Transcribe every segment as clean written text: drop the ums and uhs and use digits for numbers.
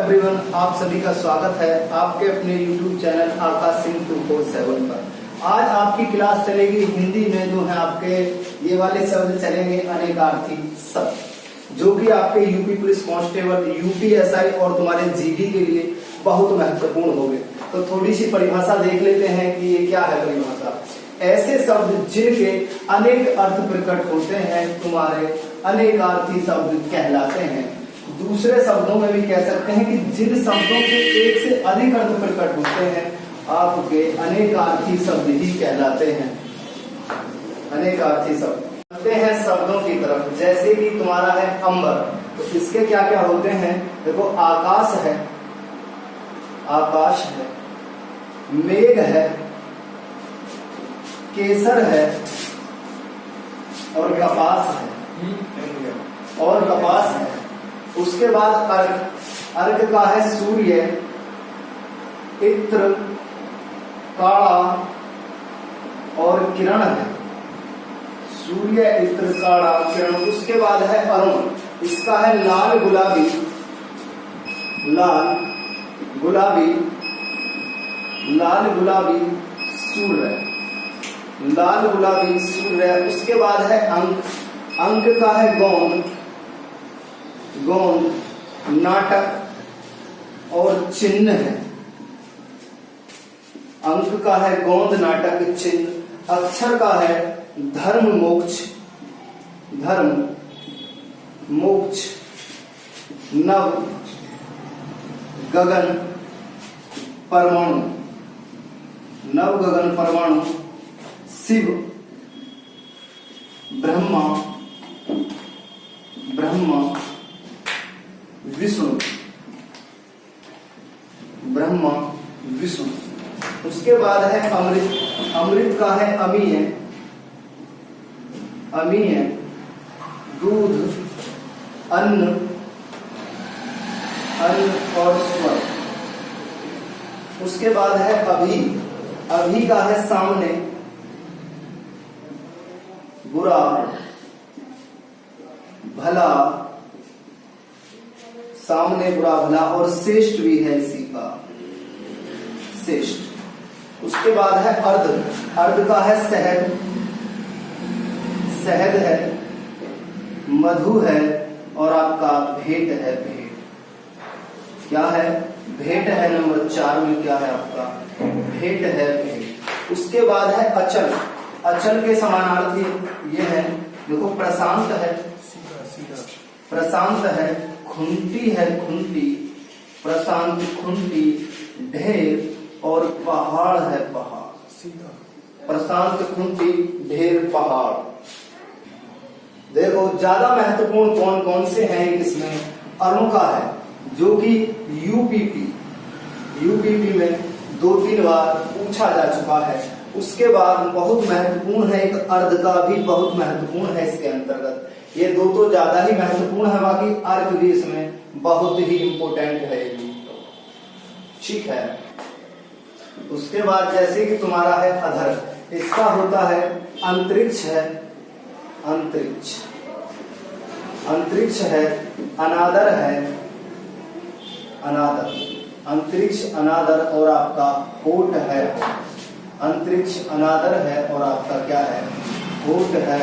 Everyone, आप सभी का स्वागत है आपके अपने YouTube चैनल आकाश सिंह 247 पर। आज आपकी क्लास चलेगी हिंदी में। जो है आपके ये वाले शब्द चलेंगे अनेकार्थी शब्द, जो कि आपके यूपी पुलिस कांस्टेबल, यूपीएसआई और तुम्हारे जीडी के लिए बहुत महत्वपूर्ण होंगे। तो थोड़ी सी परिभाषा देख लेते हैं कि ये क्या है परिभाषा। ऐसे शब्द जिनके अनेक अर्थ प्रकट होते हैं तुम्हारे अनेकार्थी शब्द कहलाते हैं। दूसरे शब्दों में भी कह सकते हैं कि जिन शब्दों के एक से अधिक अर्थ प्रकट होते हैं आपके अनेकार्थी शब्द ही कहलाते हैं। अनेकार्थी शब्द आते हैं शब्दों की तरफ, जैसे कि तुम्हारा है अंबर, तो इसके क्या क्या होते हैं देखो। आकाश है, आकाश है, मेघ है, केसर है और कपास है, और कपास है। उसके बाद अर्घ, अर्घ का है सूर्य, इत्र, काड़ा और किरण है। सूर्य, इत्र, काड़ा, किरण। उसके बाद है अरुण, इसका है लाल गुलाबी, लाल गुलाबी, लाल गुलाबी सूर्य, लाल गुलाबी सूर्य। उसके बाद है अंक, अंक का है गोंद, गोंद, नाटक और चिन्ह है। अंक का है गोंद, नाटक, चिन्ह। अक्षर का है धर्म, मोक्ष, धर्म, मोक्ष। नव, गगन, परमाणु, नव गगन परमाणु। शिव, ब्रह्मा, ब्रह्मा, विष्णु, ब्रह्मा, विष्णु। उसके बाद है अमृत, अमृत का है अमीय, अमीय, दूध, अन्न, अन्न और स्वर। उसके बाद है अभी, अभी का है सामने, बुरा, भला, सामने बुरा भला। और श्रेष्ठ भी है इसी का, श्रेष्ठ। उसके बाद है अर्ध, अर्ध का है शहद, शहद है, मधु है और आपका भेंट है, भेंट। क्या है? भेंट है। नंबर 4 में क्या है आपका? भेंट है, भेंट। उसके बाद है अचल, अचल के समानार्थी ये है देखो। प्रशांत है, प्रशांत है, खुंटी है, खुंटी, प्रशांत, खुंटी, ढेर और पहाड़ है, पहाड़। प्रशांत, खुंटी, ढेर, पहाड़। देखो ज्यादा महत्वपूर्ण कौन कौन से हैं इसमें? अणु का है, जो कि यूपीपी, यूपीपी में 2-3 बार पूछा जा चुका है। उसके बाद बहुत महत्वपूर्ण है एक अर्ध का भी बहुत महत्वपूर्ण है इसके अंतर्गत। ये दो तो ज्यादा ही महत्वपूर्ण है, बाकी अर्घ भी इसमें बहुत ही इंपोर्टेंट है। ठीक है। उसके बाद जैसे कि तुम्हारा है अधर, इसका होता है अंतरिक्ष है, अंतरिक्ष, अंतरिक्ष है, अनादर है, अनादर, अंतरिक्ष, अनादर और आपका होठ है। अंतरिक्ष, अनादर है और आपका क्या है? होठ है।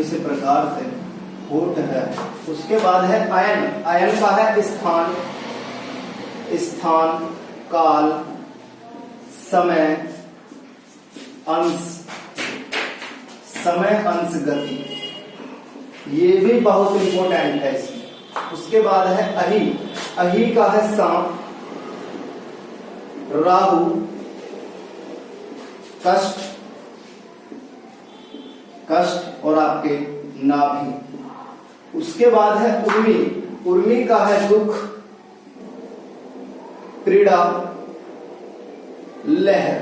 इस प्रकार से होठ है। उसके बाद है अयन, अयन का है स्थान, स्थान, काल, समय, अंश, समय, अंश, गति। ये भी बहुत इंपॉर्टेंट है इसमें। उसके बाद है अही, अही का है सांप, राहु, कष्ट, कष्ट और आपके नाभि। उसके बाद है उर्मी, उर्मी का है दुख, पीड़ा, लहर,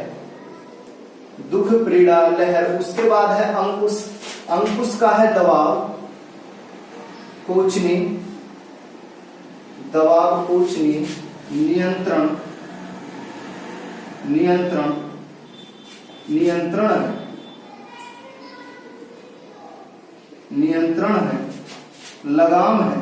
दुख, पीड़ा, लहर। उसके बाद है अंकुश, अंकुश का है दबाव, कोचनी, दबाव, कोचनी, नियंत्रण, नियंत्रण, नियंत्रण है, नियंत्रण है, लगाम है,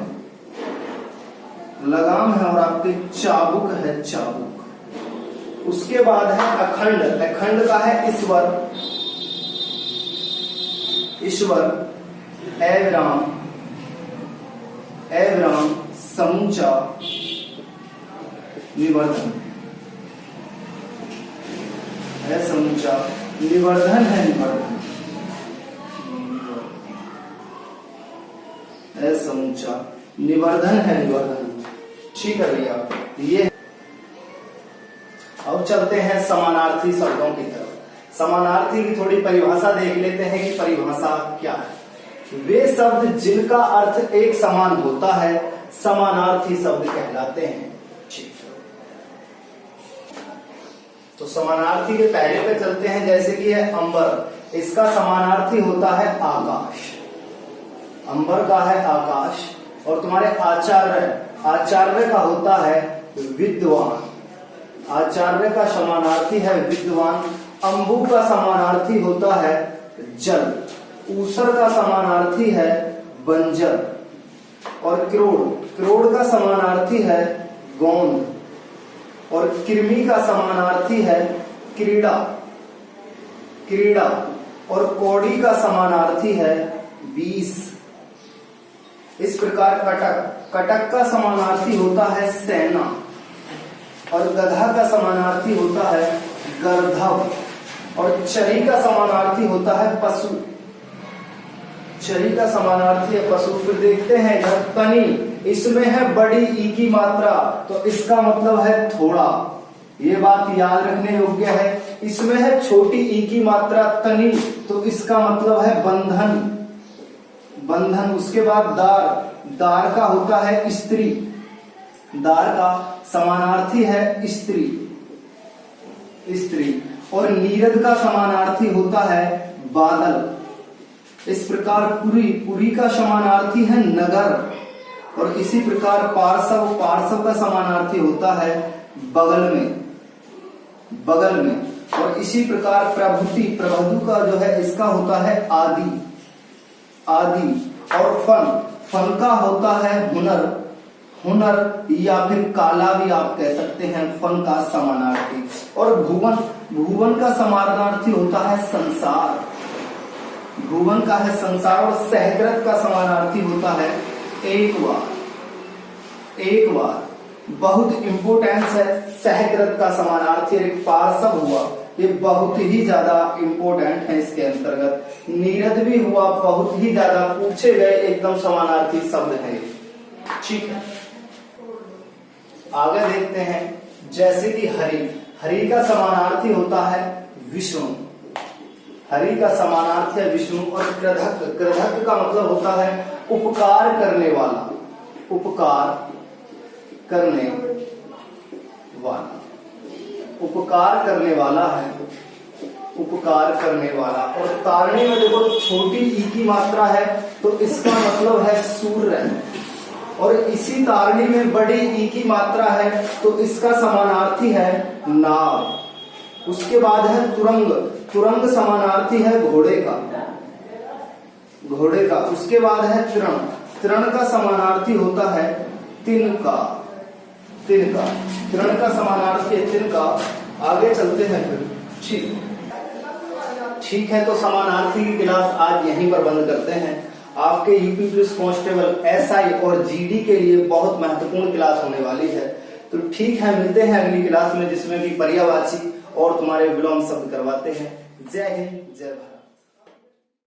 लगाम है और आपके चाबुक है, चाबुक। उसके बाद है अखंड, अखंड का है ईश्वर, ईश्वर, एवराम, एवराम, समूचा, निवर्धन है, समूचा, निवर्धन है, निवर्धन है, समूचा, निवर्धन है, निवर्धन। ठीक है भैया, ये अब चलते हैं समानार्थी शब्दों की तरफ। समानार्थी की थोड़ी परिभाषा देख लेते हैं कि परिभाषा क्या है। वे शब्द जिनका अर्थ एक समान होता है समानार्थी शब्द कहलाते हैं। ठीक, तो समानार्थी के पहले पे चलते हैं, जैसे कि है अंबर, इसका समानार्थी होता है आकाश, अंबर का है आकाश। और तुम्हारे आचार्य, आचार्य का होता है विद्वान, आचार्य का समानार्थी है विद्वान। अंबु का समानार्थी होता है जल, ऊसर का समानार्थी है बंजर। और क्रोड़, क्रोड़ का समानार्थी है गोंद। और कृमि का समानार्थी है क्रीड़ा, क्रीड़ा। और कौड़ी का समानार्थी है बीस। इस प्रकार कटक, कटक का समानार्थी होता है सेना। और गधा का समानार्थी होता है गर्धव। और चरी का समानार्थी होता है पशु, चरी का समानार्थी है पशु। फिर देखते हैं तनी, इसमें है बड़ी ई की मात्रा, तो इसका मतलब है थोड़ा, ये बात याद रखने योग्य है। इसमें है छोटी ई की मात्रा तनी, तो इसका मतलब है बंधन, बंधन। उसके बाद दार, दार का होता है स्त्री, दार का समानार्थी है स्त्री, स्त्री। और नीरद का समानार्थी होता है बादल। इस प्रकार पुरी, पुरी का समानार्थी है नगर। और इसी प्रकार पार्श्व, पार्श्व का समानार्थी होता है बगल में, बगल में। और इसी प्रकार प्रभुति, प्रभु का जो है इसका होता है आदि, आदि। और फन, फन का होता है हुनर, हुनर या फिर काला भी आप कह सकते हैं, फन का समानार्थी। और भुवन, भुवन का समानार्थी होता है संसार, भुवन का है संसार। और सहकृत का समानार्थी होता है एक बार, एक बार। बहुत इंपोर्टेंस है सहकृत का समानार्थी। एक पार्श्व हुआ, ये बहुत ही ज्यादा इंपोर्टेंट है इसके अंतर्गत। नीरद भी हुआ, बहुत ही ज्यादा पूछे गए एकदम समानार्थी शब्द है। ठीक है, आगे देखते हैं, जैसे कि हरि, हरि का समानार्थी होता है विष्णु, हरि का समानार्थी है विष्णु। और कृधक, कृधक का मतलब होता है उपकार करने वाला, उपकार करने वाला, उपकार करने वाला है, उपकार करने वाला। और तारणी में देखो छोटी ई की मात्रा है, तो इसका मतलब है सूर्य। और इसी तारणी में बड़ी ई की मात्रा है, तो इसका समानार्थी है नाव। उसके बाद है तुरंग, तुरंग समानार्थी है घोड़े का, घोड़े का। उसके बाद है तृण, तृण का समानार्थी होता है तिनका, तिनका। तृण का समानार्थी है तिनका। आगे चलते हैं फिर। ठीक, ठीक है, तो समानार्थी की क्लास आज यहीं पर बंद करते हैं। आपके यूपी पुलिस कांस्टेबल, एसआई और जीडी के लिए बहुत महत्वपूर्ण क्लास होने वाली है। तो ठीक है, मिलते हैं अगली क्लास में, जिसमें कि पर्यायवाची और तुम्हारे विलोम शब्द करवाते हैं। जय हिंद, जय भारत।